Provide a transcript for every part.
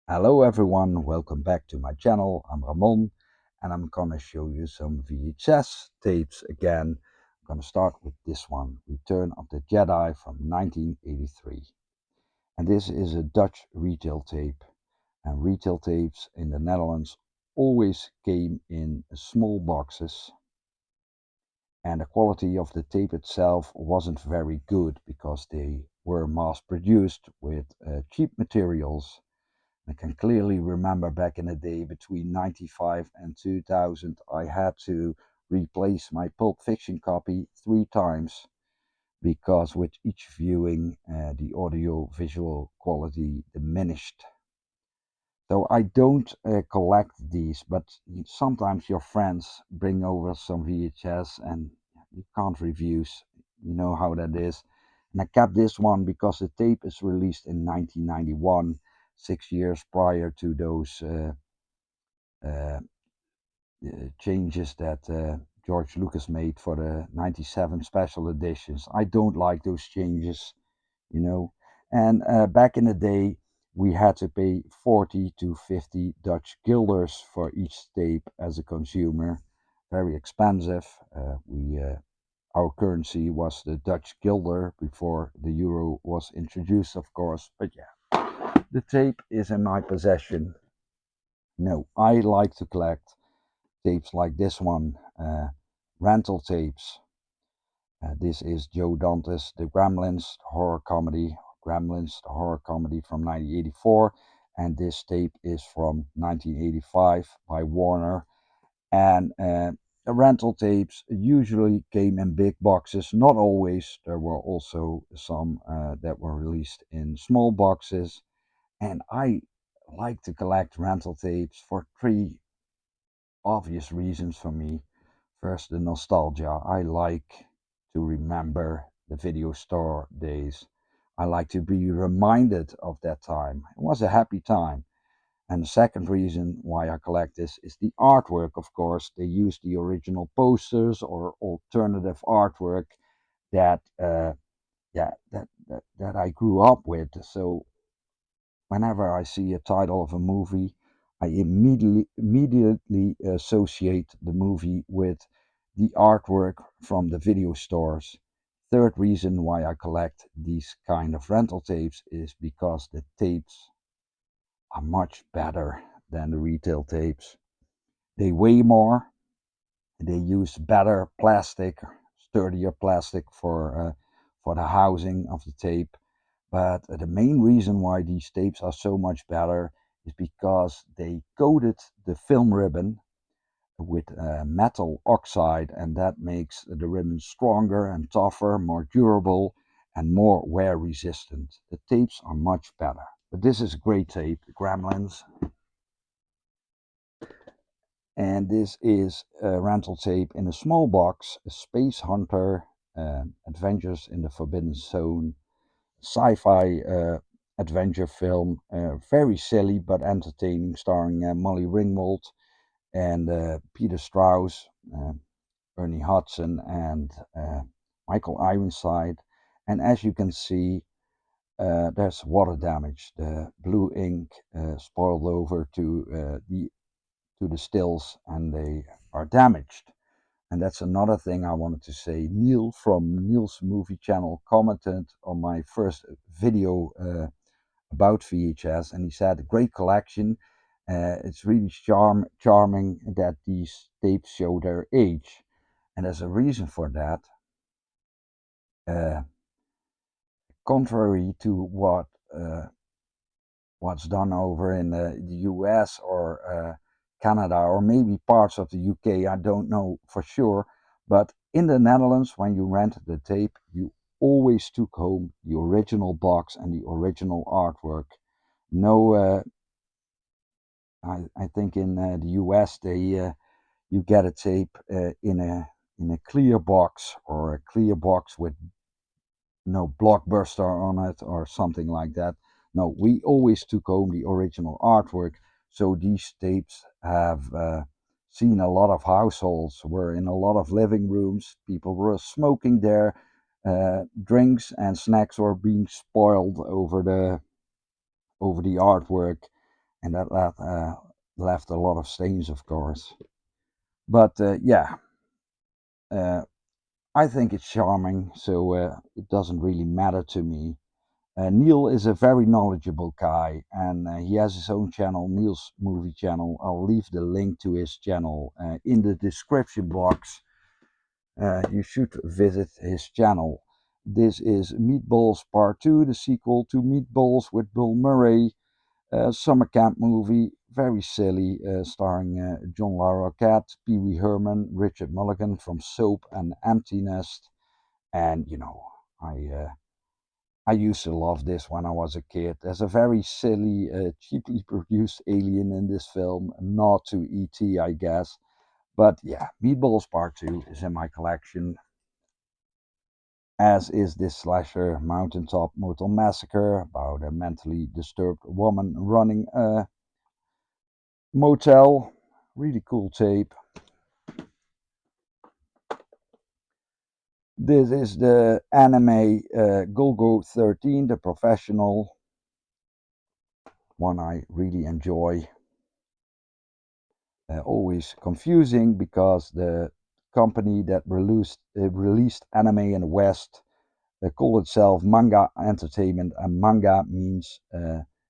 Hello everyone, welcome back to my channel. I'm Ramon and I'm gonna show you some VHS tapes again. I'm gonna start with this one, Return of the Jedi from 1983. And this is a Dutch retail tape. And retail tapes in the Netherlands always came in small boxes. And the quality of the tape itself wasn't very good because they were mass produced with cheap materials. I can clearly remember back in the day between 95 and 2000, I had to replace my Pulp Fiction copy 3 times because with each viewing the audio visual quality diminished. So I don't collect these, but sometimes your friends bring over some VHS and you can't refuse. You know how that is. And I kept this one because the tape is released in 1991, 6 years prior to those uh, changes that George Lucas made for the 97 special editions. I don't like those changes, you know. And back in the day, we had to pay 40 to 50 Dutch guilders for each tape as a consumer. Very expensive. Our currency was the Dutch guilder before the euro was introduced, of course. But yeah, the tape is in my possession. No, I like to collect tapes like this one, rental tapes. This is Joe Dante's The Gremlins horror comedy, Gremlins, the horror comedy from 1984, and this tape is from 1985 by Warner. And the rental tapes usually came in big boxes, not always. There were also some that were released in small boxes. And I like to collect rental tapes for three obvious reasons for me. First, the nostalgia. I like to remember the video store days. I like to be reminded of that time. It was a happy time. And the second reason why I collect this is the artwork, of course. They use the original posters or alternative artwork that that I grew up with. So whenever I see a title of a movie, I immediately associate the movie with the artwork from the video stores. Third reason why I collect these kind of rental tapes is because the tapes are much better than the retail tapes. They weigh more, they use better plastic, sturdier plastic for the housing of the tape. But the main reason why these tapes are so much better is because they coated the film ribbon with metal oxide, and that makes the ribbon stronger and tougher, more durable, and more wear resistant. The tapes are much better. But this is a great tape, the Gremlins, and this is a rental tape in a small box, a Space Hunter, Adventures in the Forbidden Zone, sci-fi adventure film, very silly but entertaining, starring Molly Ringwald and Peter Strauss, Ernie Hudson, and Michael Ironside. And as you can see, there's water damage. The blue ink spoiled over to the stills, and they are damaged. And that's another thing I wanted to say. Neil from Neil's Movie Channel commented on my first video about VHS, and he said, "Great collection. It's really charming that these tapes show their age." And there's a reason for that. Uh, Contrary to what's done over in the US or Canada or maybe parts of the UK, I don't know for sure. But in the Netherlands, when you rented the tape, you always took home the original box and the original artwork. No, I think in the US you get a tape in a clear box or a clear box with no blockbuster on it or something like that. No, we always took home the original artwork. So these tapes have seen a lot of households, were in a lot of living rooms. People were smoking there. Drinks and snacks were being spoiled over the artwork, and that left a lot of stains, of course. But yeah, uh, I think it's charming, so it doesn't really matter to me. Neil is a very knowledgeable guy, and he has his own channel, Neil's Movie Channel. I'll leave the link to his channel in the description box. You should visit his channel. This is Meatballs Part 2, the sequel to Meatballs with Bill Murray. Summer camp movie, very silly, starring John Larroquette, Pee Wee Herman, Richard Mulligan from Soap and Empty Nest. And you know, I used to love this when I was a kid. There's a very silly, cheaply produced alien in this film, not to E.T., I guess. But yeah, Meatballs Part 2 is in my collection, as is this slasher Mountaintop Motel Massacre, about a mentally disturbed woman running a motel. Really cool tape. This is the anime Golgo 13, the professional one I really enjoy. Always confusing because the company that released anime in the West called itself Manga Entertainment, and manga means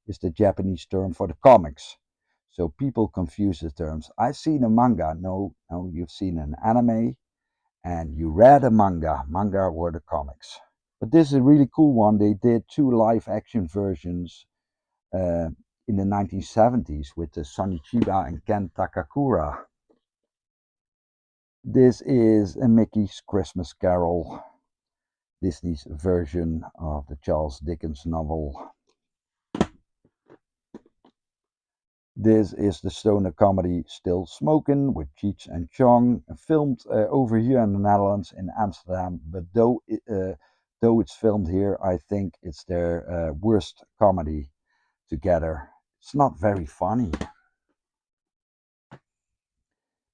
is the Japanese term for the comics. So people confuse the terms. I've seen a manga. No, no, you've seen an anime, and you read a manga. Manga were the comics. But this is a really cool one. They did two live action versions uh, in the 1970s with Sonny Chiba and Ken Takakura. This is a Mickey's Christmas Carol, Disney's version of the Charles Dickens novel. This is the stoner comedy Still Smokin' with Cheech and Chong, filmed over here in the Netherlands in Amsterdam. But though it's filmed here, I think it's their worst comedy together. It's not very funny.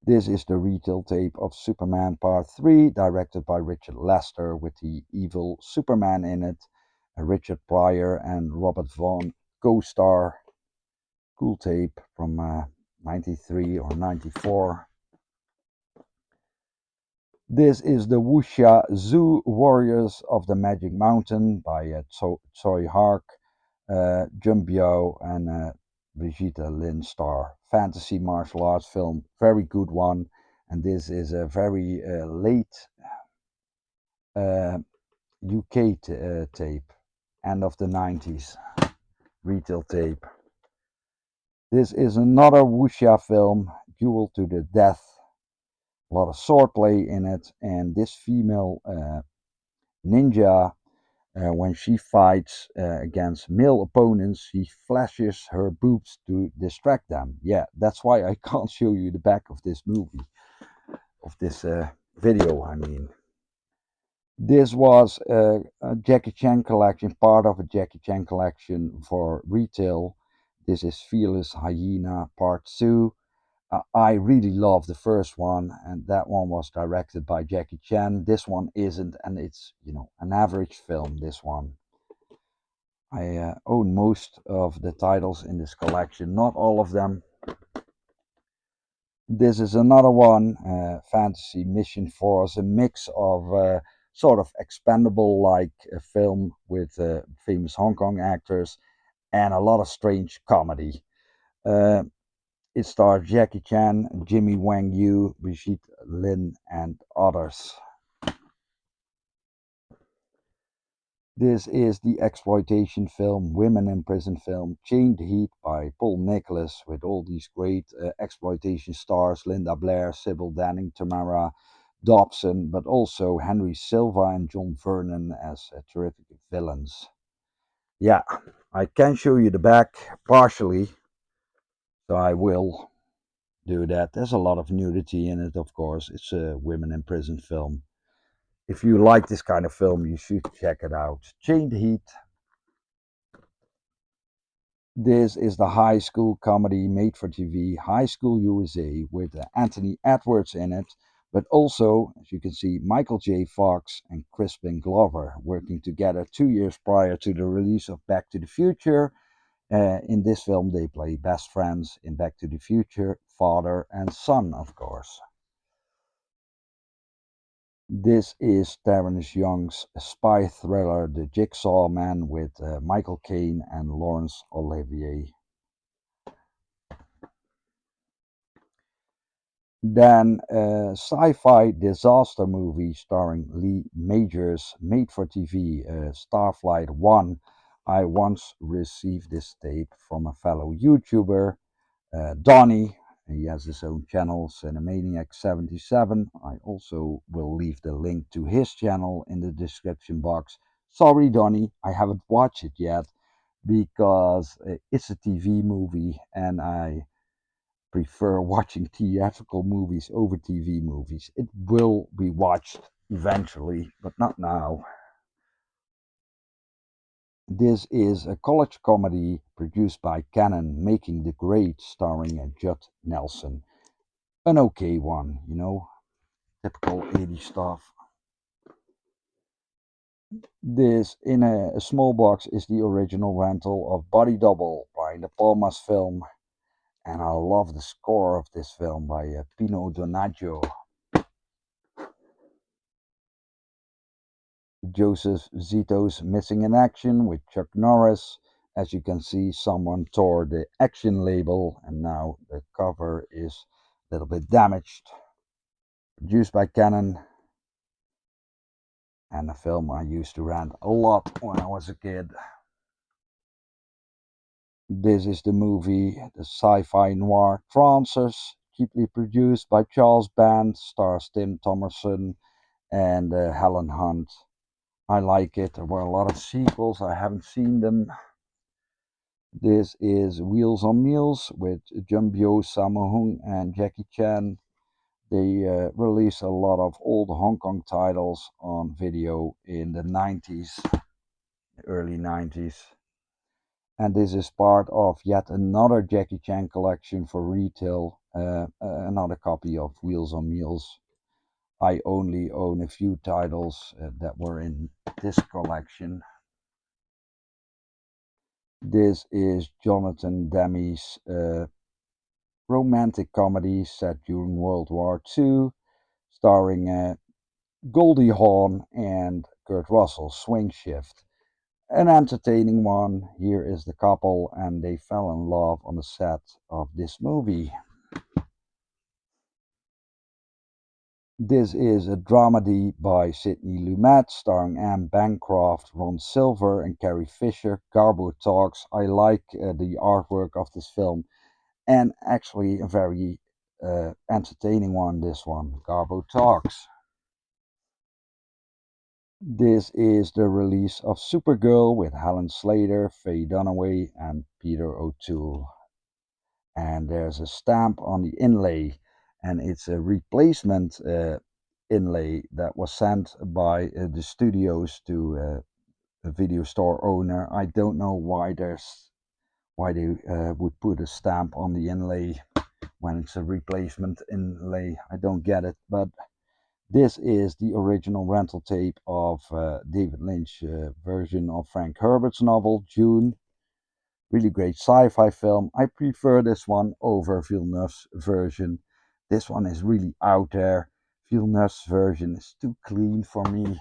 This is the retail tape of Superman Part 3, directed by Richard Lester, with the evil Superman in it. Richard Pryor and Robert Vaughn co-star. Cool tape from 93 or 94. This is the Wuxia Zoo Warriors of the Magic Mountain by Tsui Hark, Jun Biao, and Brigitte Lin star. Fantasy martial arts film, very good one. And this is a very late UK tape, end of the 90s, retail tape. This is another wuxia film, Duel to the Death. A lot of swordplay in it, and this female ninja, when she fights against male opponents, she flashes her boobs to distract them. Yeah, that's why I can't show you the back of this movie, of this video, I mean. This was a Jackie Chan collection, part of a Jackie Chan collection for retail. This is Fearless Hyena Part 2. I really love the first one, and that one was directed by Jackie Chan. This one isn't, and it's, you know, an average film, this one. I own most of the titles in this collection, not all of them. This is another one, Fantasy Mission Force, a mix of sort of expendable like a film with famous Hong Kong actors and a lot of strange comedy. Uh, It stars Jackie Chan, Jimmy Wang Yu, Brigitte Lin, and others. This is the exploitation film, Women in Prison film, Chained Heat by Paul Nicholas, with all these great exploitation stars, Linda Blair, Sybil Danning, Tamara Dobson, but also Henry Silva and John Vernon as terrific villains. Yeah, I can show you the back partially, so I will do that. There's a lot of nudity in it, of course. It's a women in prison film. If you like this kind of film, you should check it out. Chained Heat. This is the high school comedy made for TV, High School USA, with Anthony Edwards in it, but also, as you can see, Michael J. Fox and Crispin Glover working together 2 years prior to the release of Back to the Future. In this film, they play best friends in Back to the Future, father and son, of course. This is Terence Young's spy thriller, The Jigsaw Man, with Michael Caine and Laurence Olivier. Then a sci-fi disaster movie starring Lee Majors, made for TV, Starflight 1. I once received this tape from a fellow YouTuber, Donnie. He has his own channel, Cinemaniac77. I also will leave the link to his channel in the description box. Sorry, Donnie, I haven't watched it yet because it's a TV movie and I prefer watching theatrical movies over TV movies. It will be watched eventually, but not now. This is a college comedy produced by Canon, Making the Grade, starring Judd Nelson. An okay one, typical 80s stuff. This, in a small box, is the original rental of Body Double by De Palma's film, and I love the score of this film by Pino Donaggio. Joseph Zito's Missing in Action with Chuck Norris. As you can see, someone tore the action label and now the cover is a little bit damaged. Produced by Canon, and a film I used to rent a lot when I was a kid. This is the movie, the sci-fi noir Trancers, cheaply produced by Charles Band, stars Tim Thomerson and Helen Hunt. I like it. There were a lot of sequels, I haven't seen them. This is Wheels on Meals with Jumbyo Samahung and Jackie Chan. They released a lot of old Hong Kong titles on video in the 90s, early 90s. And this is part of yet another Jackie Chan collection for retail, another copy of Wheels on Meals. I only own a few titles that were in this collection. This is Jonathan Demme's romantic comedy set during World War II, starring Goldie Hawn and Kurt Russell, Swing Shift. An entertaining one. Here is the couple, and they fell in love on the set of this movie. This is a dramedy by Sidney Lumet, starring Anne Bancroft, Ron Silver, and Carrie Fisher. Garbo Talks. I like the artwork of this film, and actually a very entertaining one, this one, Garbo Talks. This is the release of Supergirl with Helen Slater, Faye Dunaway, and Peter O'Toole. And there's a stamp on the inlay, and it's a replacement inlay that was sent by the studios to a video store owner. I don't know why they would put a stamp on the inlay when it's a replacement inlay. I don't get it, but this is the original rental tape of David Lynch version of Frank Herbert's novel June. Really great sci-fi film. I prefer this one over Villeneuve's version. This one is really out there. Villeneuve's version is too clean for me.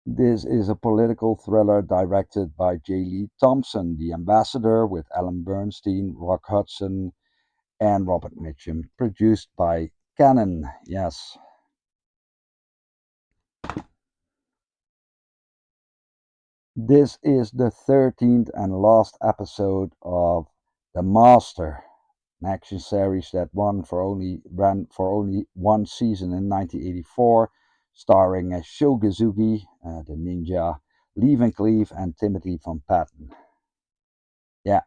This is a political thriller directed by J. Lee Thompson, The Ambassador, with Ellen Bernstein, Rock Hudson, and Robert Mitchum. Produced by Canon. Yes. This is the 13th and last episode of The Master, an action series that ran for only one season in 1984, starring Shogazugi, the ninja, Lee Van Cleef, and Timothy Van Patten. Yeah.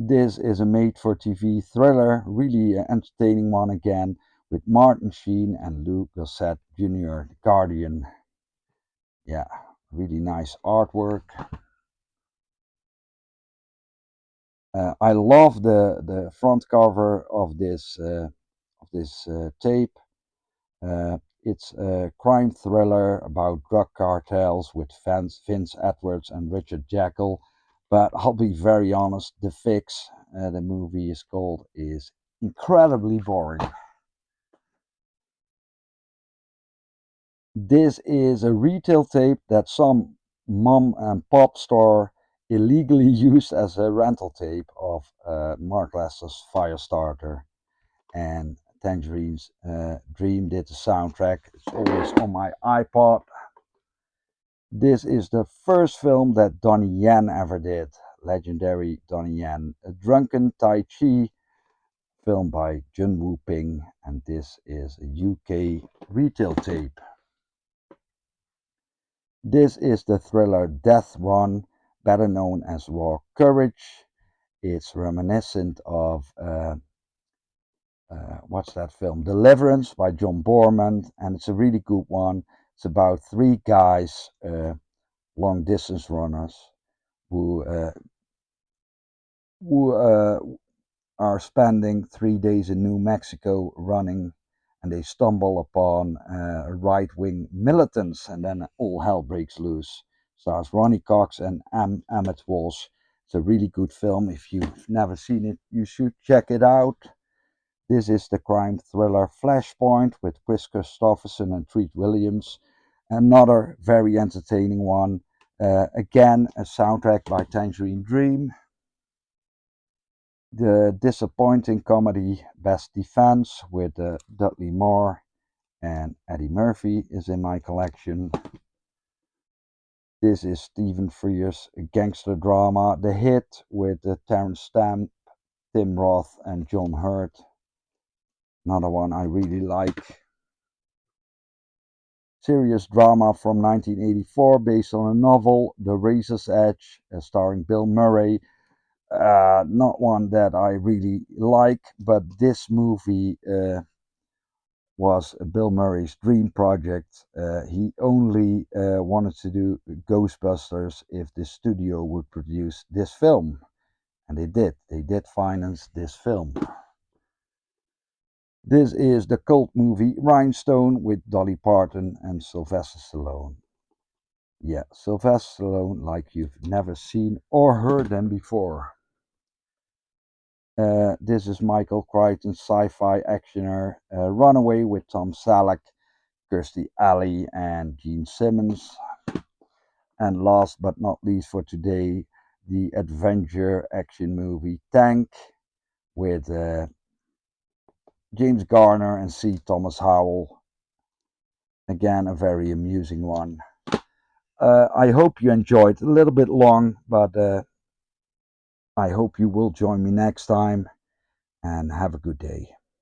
This is a made-for-TV thriller, really entertaining one again, with Martin Sheen and Lou Gossett Jr., The Guardian. Yeah, really nice artwork. I love the front cover of this tape. It's a crime thriller about drug cartels with Vince Edwards and Richard Jekyll. But I'll be very honest, the fix the movie is called is incredibly boring. This is a retail tape that some mom and pop store illegally used as a rental tape of Mark Lester's Firestarter. And Tangerine's Dream did the soundtrack. It's always on my iPod. This is the first film that Donnie Yen ever did. Legendary Donnie Yen. A Drunken Tai Chi film by Jun Woo Ping. And this is a UK retail tape. This is the thriller Death Run, better known as Raw Courage. It's reminiscent of what's that film? Deliverance by John Boorman, and it's a really good one. It's about three guys, long distance runners, who are spending 3 days in New Mexico running, and they stumble upon right-wing militants, and then all hell breaks loose. Stars Ronnie Cox and Emmett Walsh. It's a really good film. If you've never seen it, you should check it out. This is the crime thriller Flashpoint with Chris Christopherson and Treat Williams. Another very entertaining one. Again, a soundtrack by Tangerine Dream. The disappointing comedy Best Defense with Dudley Moore and Eddie Murphy is in my collection. This is Stephen Frears' gangster drama The Hit with Terrence Stamp, Tim Roth and John Hurt. Another one I really like. Serious drama from 1984 based on a novel, The Razor's Edge, starring Bill Murray. Not one that I really like, but this movie was Bill Murray's dream project. He only wanted to do Ghostbusters if the studio would produce this film. And they did. They did finance this film. This is the cult movie Rhinestone with Dolly Parton and Sylvester Stallone. Yeah, Sylvester Stallone like you've never seen or heard them before. This is Michael Crichton's sci-fi actioner Runaway with Tom Selleck, Kirstie Alley and Gene Simmons. And last but not least for today, the adventure action movie Tank with James Garner and C. Thomas Howell. Again, a very amusing one. I hope you enjoyed. A little bit long, but I hope you will join me next time, and have a good day.